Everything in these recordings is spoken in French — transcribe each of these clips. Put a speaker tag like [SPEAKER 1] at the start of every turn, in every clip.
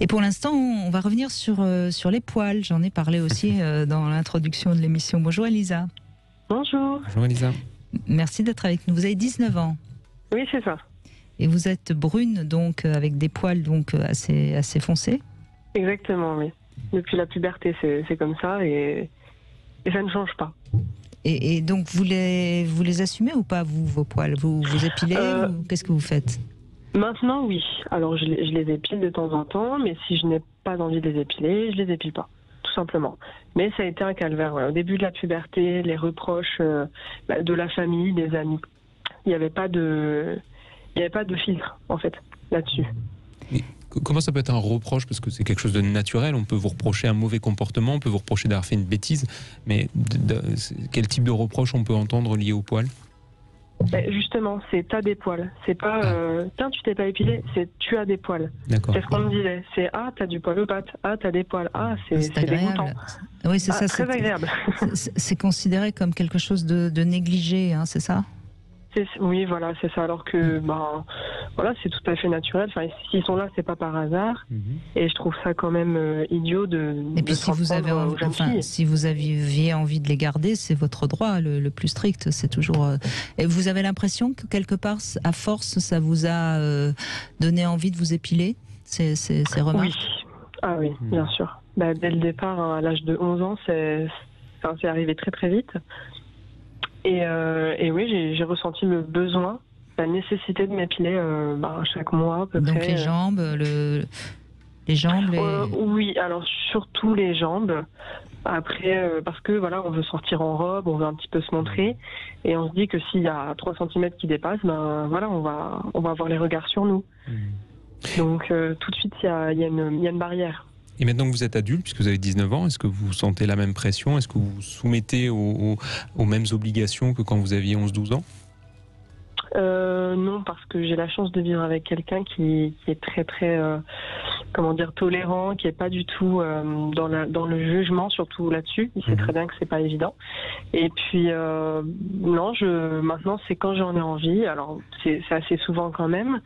[SPEAKER 1] Et pour l'instant, on va revenir sur les poils. J'en ai parlé aussi dans l'introduction de l'émission. Bonjour Elisa.
[SPEAKER 2] Bonjour.
[SPEAKER 3] Bonjour Elisa.
[SPEAKER 1] Merci d'être avec nous. Vous avez 19 ans.
[SPEAKER 2] Oui, c'est ça.
[SPEAKER 1] Et vous êtes brune, donc avec des poils donc assez foncés.
[SPEAKER 2] Exactement, oui. Depuis la puberté, c'est comme ça et ça ne change pas.
[SPEAKER 1] Et donc vous les assumez ou pas, vous, vos poils? Vous épilez ou qu'est-ce que vous faites?
[SPEAKER 2] Maintenant, oui. Alors, je les épile de temps en temps, mais si je n'ai pas envie de les épiler, je les épile pas, tout simplement. Mais ça a été un calvaire. Voilà. Au début de la puberté, les reproches de la famille, des amis. Il n'y avait pas de filtre, en fait, là-dessus.
[SPEAKER 3] Et comment ça peut être un reproche? Parce que c'est quelque chose de naturel. On peut vous reprocher un mauvais comportement, on peut vous reprocher d'avoir fait une bêtise. Mais quel type de reproche on peut entendre lié aux poils?
[SPEAKER 2] Justement, c'est t'as des poils. C'est pas tiens, tu t'es pas épilé, c'est tu as des poils.
[SPEAKER 3] D'accord.
[SPEAKER 2] C'est ce qu'on me disait. C'est t'as du poil aux pattes, t'as des poils, c'est dégoûtant.
[SPEAKER 1] Oui, c'est ça.
[SPEAKER 2] Très agréable.
[SPEAKER 1] C'est considéré comme quelque chose de négligé, hein, c'est ça?
[SPEAKER 2] Oui, voilà, c'est ça. Alors que, voilà, c'est tout à fait naturel. Enfin, s'ils sont là, c'est pas par hasard. Et je trouve ça quand même idiot de.
[SPEAKER 1] Et puis si vous aviez envie de les garder, c'est votre droit le plus strict. C'est toujours. Et vous avez l'impression que quelque part, à force, ça vous a donné envie de vous épiler, ces remarques?
[SPEAKER 2] Oui. Ah oui, bien sûr. Dès le départ, à l'âge de 11 ans, c'est arrivé très très vite. Et oui, j'ai ressenti le besoin, la nécessité de m'épiler chaque mois à peu près.
[SPEAKER 1] Donc les jambes, les jambes.
[SPEAKER 2] Oui, alors surtout les jambes. Après, parce que voilà, on veut sortir en robe, on veut un petit peu se montrer, et on se dit que s'il y a 3 cm qui dépassent, voilà, on va avoir les regards sur nous. Donc tout de suite, il y a une barrière.
[SPEAKER 3] Et maintenant que vous êtes adulte, puisque vous avez 19 ans, est-ce que vous sentez la même pression? Est-ce que vous vous soumettez aux mêmes obligations que quand vous aviez 11-12 ans?
[SPEAKER 2] Non, parce que j'ai la chance de vivre avec quelqu'un qui est très très tolérant, qui est pas du tout dans le jugement, surtout là-dessus. Il sait très bien que c'est pas évident. Et puis non, maintenant c'est quand j'en ai envie. Alors c'est assez souvent quand même,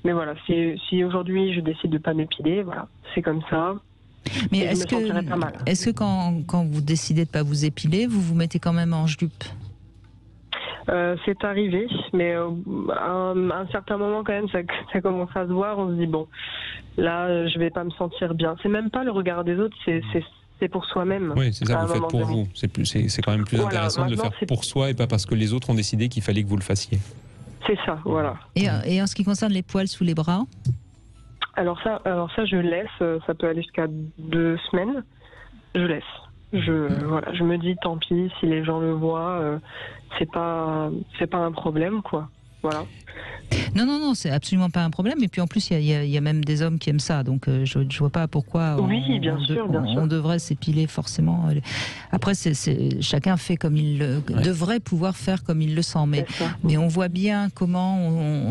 [SPEAKER 2] mais voilà, si aujourd'hui je décide de pas m'épiler, voilà, c'est comme ça.
[SPEAKER 1] Mais est-ce que quand vous décidez de pas vous épiler, vous vous mettez quand même en jupe?
[SPEAKER 2] C'est arrivé, mais à un certain moment quand même, ça commence à se voir. On se dit bon, là, je vais pas me sentir bien. C'est même pas le regard des autres, c'est pour soi-même.
[SPEAKER 3] Oui, c'est ça, vous faites pour vous. C'est quand même plus intéressant de le faire pour soi et pas parce que les autres ont décidé qu'il fallait que vous le fassiez.
[SPEAKER 2] C'est ça, voilà.
[SPEAKER 1] Et en ce qui concerne les poils sous les bras?
[SPEAKER 2] Alors ça, je laisse. Ça peut aller jusqu'à 2 semaines. Je laisse. Je me dis tant pis si les gens le voient, c'est pas un problème, quoi. Voilà.
[SPEAKER 1] Non, c'est absolument pas un problème. Et puis en plus, il y a même des hommes qui aiment ça. Donc je vois pas pourquoi on devrait s'épiler forcément. Après, chacun fait comme il devrait pouvoir faire comme il le sent. Mais on voit bien comment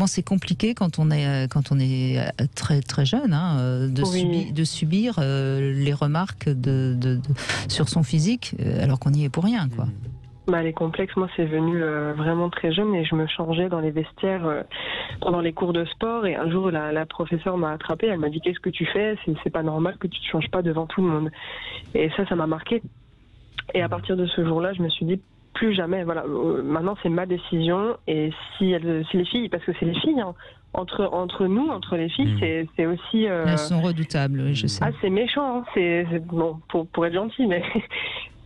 [SPEAKER 1] c'est compliqué quand on est très très jeune, hein, de subir les remarques sur son physique, alors qu'on y est pour rien, quoi.
[SPEAKER 2] Les complexes, moi, c'est venu vraiment très jeune et je me changeais dans les vestiaires pendant les cours de sport. Et un jour, la professeure m'a attrapée. Elle m'a dit: qu'est-ce que tu fais? C'est pas normal que tu te changes pas devant tout le monde. Et ça m'a marqué. Et à partir de ce jour-là, je me suis dit plus jamais. Voilà, maintenant c'est ma décision. Et si les filles, parce que c'est les filles, hein, entre nous, entre les filles, c'est aussi.
[SPEAKER 1] Elles sont redoutables, oui, je sais.
[SPEAKER 2] Ah, c'est méchant. Hein. C'est bon pour être gentil, mais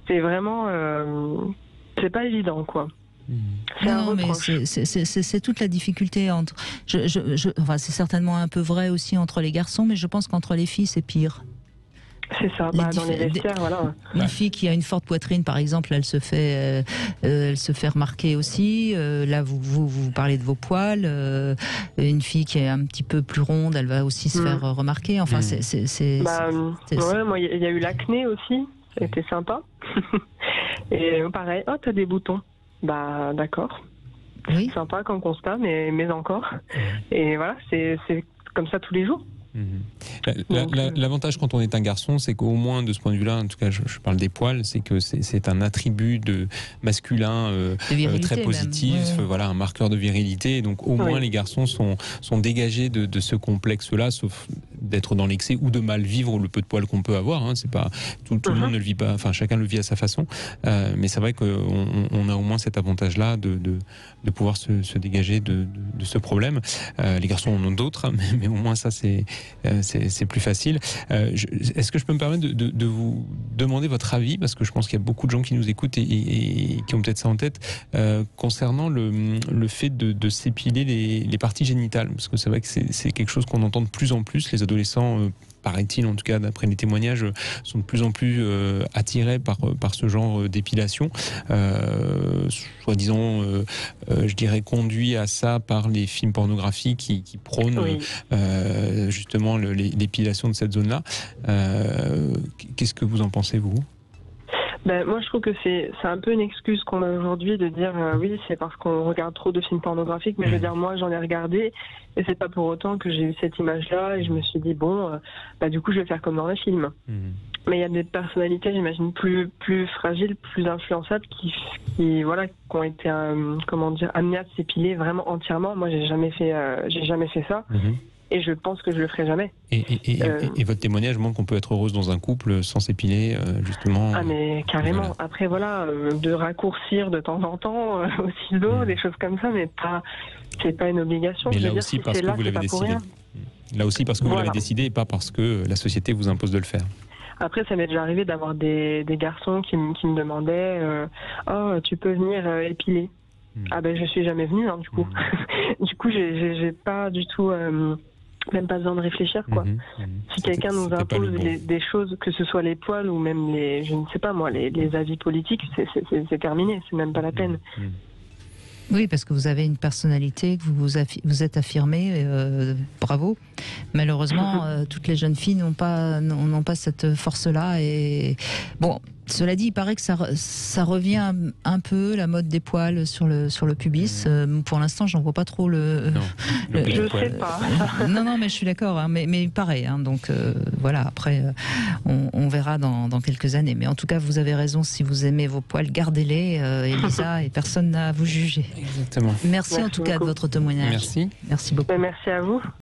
[SPEAKER 2] c'est vraiment. C'est pas évident, quoi.
[SPEAKER 1] Non, mais c'est toute la difficulté entre. Enfin, c'est certainement un peu vrai aussi entre les garçons, mais je pense qu'entre les filles, c'est pire.
[SPEAKER 2] C'est ça, dans les vestiaires, voilà.
[SPEAKER 1] Une fille qui a une forte poitrine, par exemple, elle se fait remarquer aussi. Là, vous parlez de vos poils. Une fille qui est un petit peu plus ronde, elle va aussi se faire remarquer. Enfin,
[SPEAKER 2] ouais, moi, il y a eu l'acné aussi. C'était sympa. Et pareil, t'as des boutons. D'accord.
[SPEAKER 1] Oui.
[SPEAKER 2] Sympa comme constat, mais encore. Et voilà, c'est comme ça tous les jours.
[SPEAKER 3] L'avantage quand on est un garçon, c'est qu'au moins de ce point de vue-là, en tout cas je parle des poils, c'est que c'est un attribut de masculin très positif, voilà, un marqueur de virilité. Et donc au moins les garçons sont dégagés de ce complexe-là, sauf d'être dans l'excès ou de mal vivre le peu de poils qu'on peut avoir. Hein. C'est pas tout le monde ne le vit pas. Enfin, chacun le vit à sa façon. Mais c'est vrai qu'on a au moins cet avantage-là de pouvoir se dégager de ce problème. Les garçons en ont d'autres, hein, mais au moins ça c'est plus facile. Est-ce que je peux me permettre de vous demander votre avis, parce que je pense qu'il y a beaucoup de gens qui nous écoutent et qui ont peut-être ça en tête, concernant le fait de s'épiler les parties génitales, parce que c'est vrai que c'est quelque chose qu'on entend de plus en plus. Les adolescents, paraît-il, en tout cas d'après les témoignages, sont de plus en plus attirés par ce genre d'épilation, soi-disant, je dirais, conduit à ça par les films pornographiques qui prônent justement l'épilation de cette zone-là. Qu'est-ce que vous en pensez, vous ?
[SPEAKER 2] Moi, je trouve que c'est un peu une excuse qu'on a aujourd'hui de dire oui, c'est parce qu'on regarde trop de films pornographiques, mais je veux dire, moi, j'en ai regardé et c'est pas pour autant que j'ai eu cette image-là et je me suis dit, bon, du coup, je vais faire comme dans les films. Mais il y a des personnalités, j'imagine, plus fragiles, plus influençables qui ont été, amenées à s'épiler vraiment entièrement. Moi, j'ai jamais fait ça. Et je pense que je le ferai jamais.
[SPEAKER 3] Et votre témoignage montre qu'on peut être heureuse dans un couple sans s'épiler, justement.
[SPEAKER 2] Ah mais carrément. Voilà. Après de raccourcir de temps en temps aussi l'eau, des choses comme ça, mais c'est pas une obligation.
[SPEAKER 3] Mais là aussi parce que vous l'avez décidé. Là aussi parce que vous l'avez décidé et pas parce que la société vous impose de le faire.
[SPEAKER 2] Après, ça m'est déjà arrivé d'avoir des garçons qui me demandaient oh, tu peux venir épiler. Ah je suis jamais venue, hein, du coup. Du coup, j'ai pas du tout même pas besoin de réfléchir, quoi. Si quelqu'un nous impose des choses, que ce soit les poils ou même je ne sais pas moi, les avis politiques, c'est terminé, c'est même pas la peine.
[SPEAKER 1] Oui, parce que vous avez une personnalité, que vous êtes affirmée, bravo. Malheureusement, toutes les jeunes filles n'ont pas cette force-là. Et bon, cela dit, il paraît que ça revient un peu, la mode des poils sur le pubis. Pour l'instant, j'en vois pas trop
[SPEAKER 2] je sais pas.
[SPEAKER 1] Non, mais je suis d'accord. Hein, mais il paraît. Hein, donc voilà. Après, on verra dans quelques années. Mais en tout cas, vous avez raison. Si vous aimez vos poils, gardez-les, Elisa, et personne n'a à vous juger.
[SPEAKER 3] Exactement.
[SPEAKER 1] Merci en tout cas de votre témoignage.
[SPEAKER 3] Merci.
[SPEAKER 1] Merci beaucoup.
[SPEAKER 2] Merci à vous.